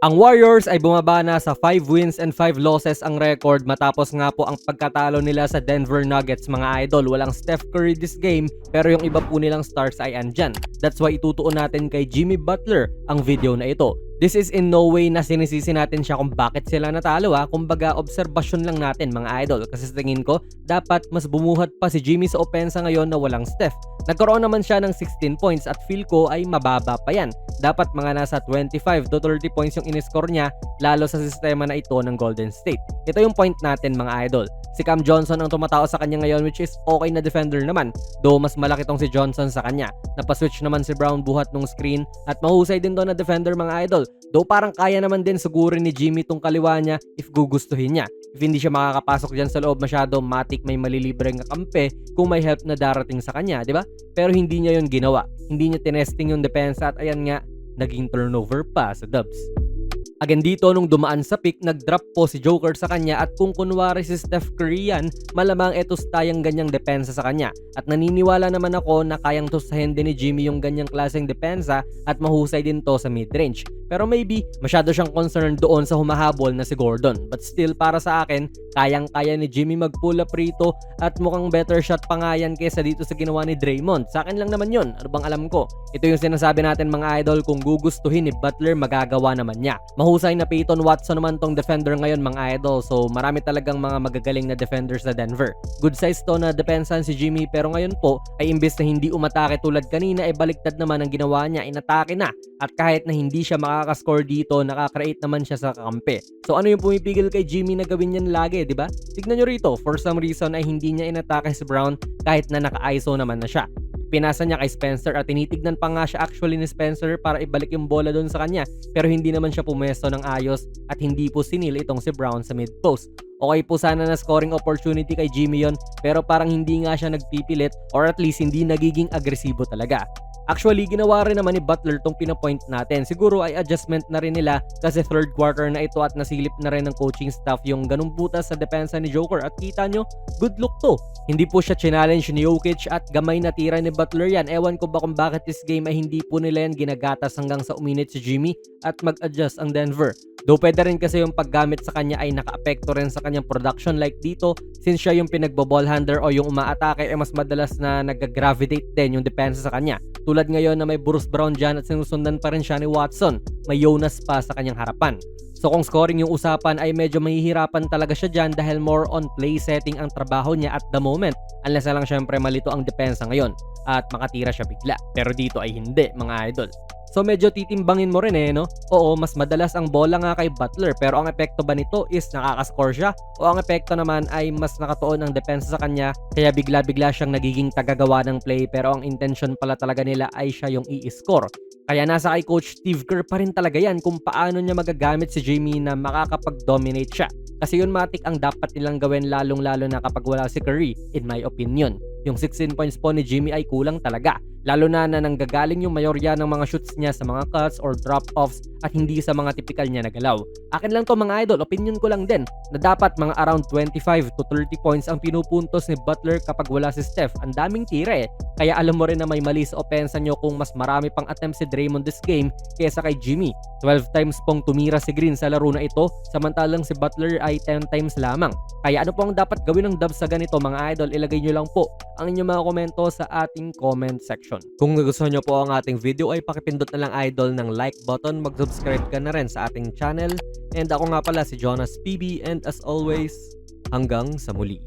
Ang Warriors ay bumaba na sa 5 wins and 5 losses ang record matapos nga po ang pagkatalo nila sa Denver Nuggets mga idol. Walang Steph Curry this game pero yung iba po nilang stars ay andyan. That's why itutuon natin kay Jimmy Butler ang video na ito. This is in no way na sinisisi natin siya kung bakit sila natalo kumbaga obserbasyon lang natin mga idol kasi sa tingin ko dapat mas bumuhat pa si Jimmy sa opensa ngayon na walang Steph. Nagkaroon naman siya ng 16 points at feel ko ay mababa pa yan. Dapat mga nasa 25 to 30 points yung in-score niya lalo sa sistema na ito ng Golden State. Ito yung point natin mga idol. Si Cam Johnson ang tumatao sa kanya ngayon which is okay na defender naman. Though mas malaki tong si Johnson sa kanya. Napaswitch naman si Brown buhat ng screen at mahusay din doon na defender mga idol. Though parang kaya naman din sigurin ni Jimmy tong kaliwa niya if gugustuhin niya. If hindi siya makakapasok dyan sa loob masyado, matik may malilibreng kakampi kung may help na darating sa kanya, di ba? Pero hindi niya yun ginawa. Hindi niya tinesting yung depensa at ayan nga, naging turnover pa sa Dubs. Again dito nung dumaan sa pick, nag-drop po si Joker sa kanya at kung kunwari si Steph Curry yan, malamang etos tayang ganyang depensa sa kanya. At naniniwala naman ako na kayang tusahin din ni Jimmy yung ganyang klaseng depensa at mahusay din to sa mid-range. Pero maybe masyado siyang concerned doon sa humahabol na si Gordon. But still para sa akin, kayang-kaya ni Jimmy mag-pull up rito at mukhang better shot pa nga yan kesa dito sa ginawa ni Draymond. Sa akin lang naman yun, ano bang alam ko? Ito yung sinasabi natin mga idol, kung gugustuhin ni Butler magagawa naman niya. Mahusay na Peyton Watson naman tong defender ngayon mga idol, so marami talagang mga magagaling na defenders sa Denver. Good size to na depensahan si Jimmy pero ngayon po ay imbes na hindi umatake tulad kanina ay baliktad naman ang ginawa niya, inatake na. At kahit na hindi siya makakascore dito, nakakreate naman siya sa kakampi. So ano yung pumipigil kay Jimmy na gawin yan lagi, di ba? Tignan nyo rito, for some reason ay hindi niya inatake si Brown kahit na naka-ISO naman na siya. Pinasa niya kay Spencer at tinitignan pa nga siya actually ni Spencer para ibalik yung bola doon sa kanya pero hindi naman siya pumesto ng ayos at hindi po sinil itong si Brown sa mid-post. Okay po sana na scoring opportunity kay Jimmy yon pero parang hindi nga siya nagpipilit or at least hindi nagiging agresibo talaga. Actually, ginawa rin naman ni Butler tong pinapoint natin. Siguro ay adjustment na rin nila kasi third quarter na ito at nasilip na rin ng coaching staff yung ganung butas sa depensa ni Joker at kita nyo, good look to. Hindi po siya challenge ni Jokic at gamay na tira ni Butler yan. Ewan ko ba kung bakit this game ay hindi po nila yan ginagatas hanggang sa uminit si Jimmy at mag-adjust ang Denver. Though pwede rin kasi yung paggamit sa kanya ay naka-apekto rin sa kanyang production like dito since siya yung pinagbo-ball handler o yung umaatake ay mas madalas na nag-gravitate din yung depensa sa kanya. Tulad ngayon na may Bruce Brown dyan at sinusundan pa rin siya ni Watson. May Jonas pa sa kanyang harapan. So kung scoring yung usapan ay medyo mahihirapan talaga siya dyan dahil more on play setting ang trabaho niya at the moment. Unless na lang syempre malito ang depensa ngayon at makatira siya bigla. Pero dito ay hindi mga idol. So medyo titimbangin mo rin no? Oo, mas madalas ang bola nga kay Butler pero ang epekto ba nito is nakakascore siya o ang epekto naman ay mas nakatuon ang depensa sa kanya kaya bigla-bigla siyang nagiging tagagawa ng play pero ang intention pala talaga nila ay siya yung i-score. Kaya nasa kay Coach Steve Kerr pa rin talaga yan kung paano niya magagamit si Jimmy na makakapag-dominate siya. Kasi yun matik ang dapat nilang gawin lalong-lalo na kapag wala si Curry, in my opinion. Yung 16 points po ni Jimmy ay kulang talaga. Lalo na nanggagaling yung mayorya ng mga shoots niya sa mga cuts or drop-offs at hindi sa mga typical niya na galaw. Akin lang to mga idol, opinion ko lang din na dapat mga around 25 to 30 points ang pinupuntos ni Butler kapag wala si Steph. Ang daming tira Kaya alam mo rin na may mali sa opensa nyo kung mas marami pang attempt si Draymond this game kaysa kay Jimmy. 12 times pong tumira si Green sa laro na ito samantalang si Butler ay 10 times lamang. Kaya ano po ang dapat gawin ng Dubs sa ganito mga idol? Ilagay nyo lang po ang inyong mga komento sa ating comment section. Kung nagustuhan nyo po ang ating video ay pakipindot na lang idol ng like button, mag-subscribe ka na rin sa ating channel. And ako nga pala si Jonas PB and as always, hanggang sa muli.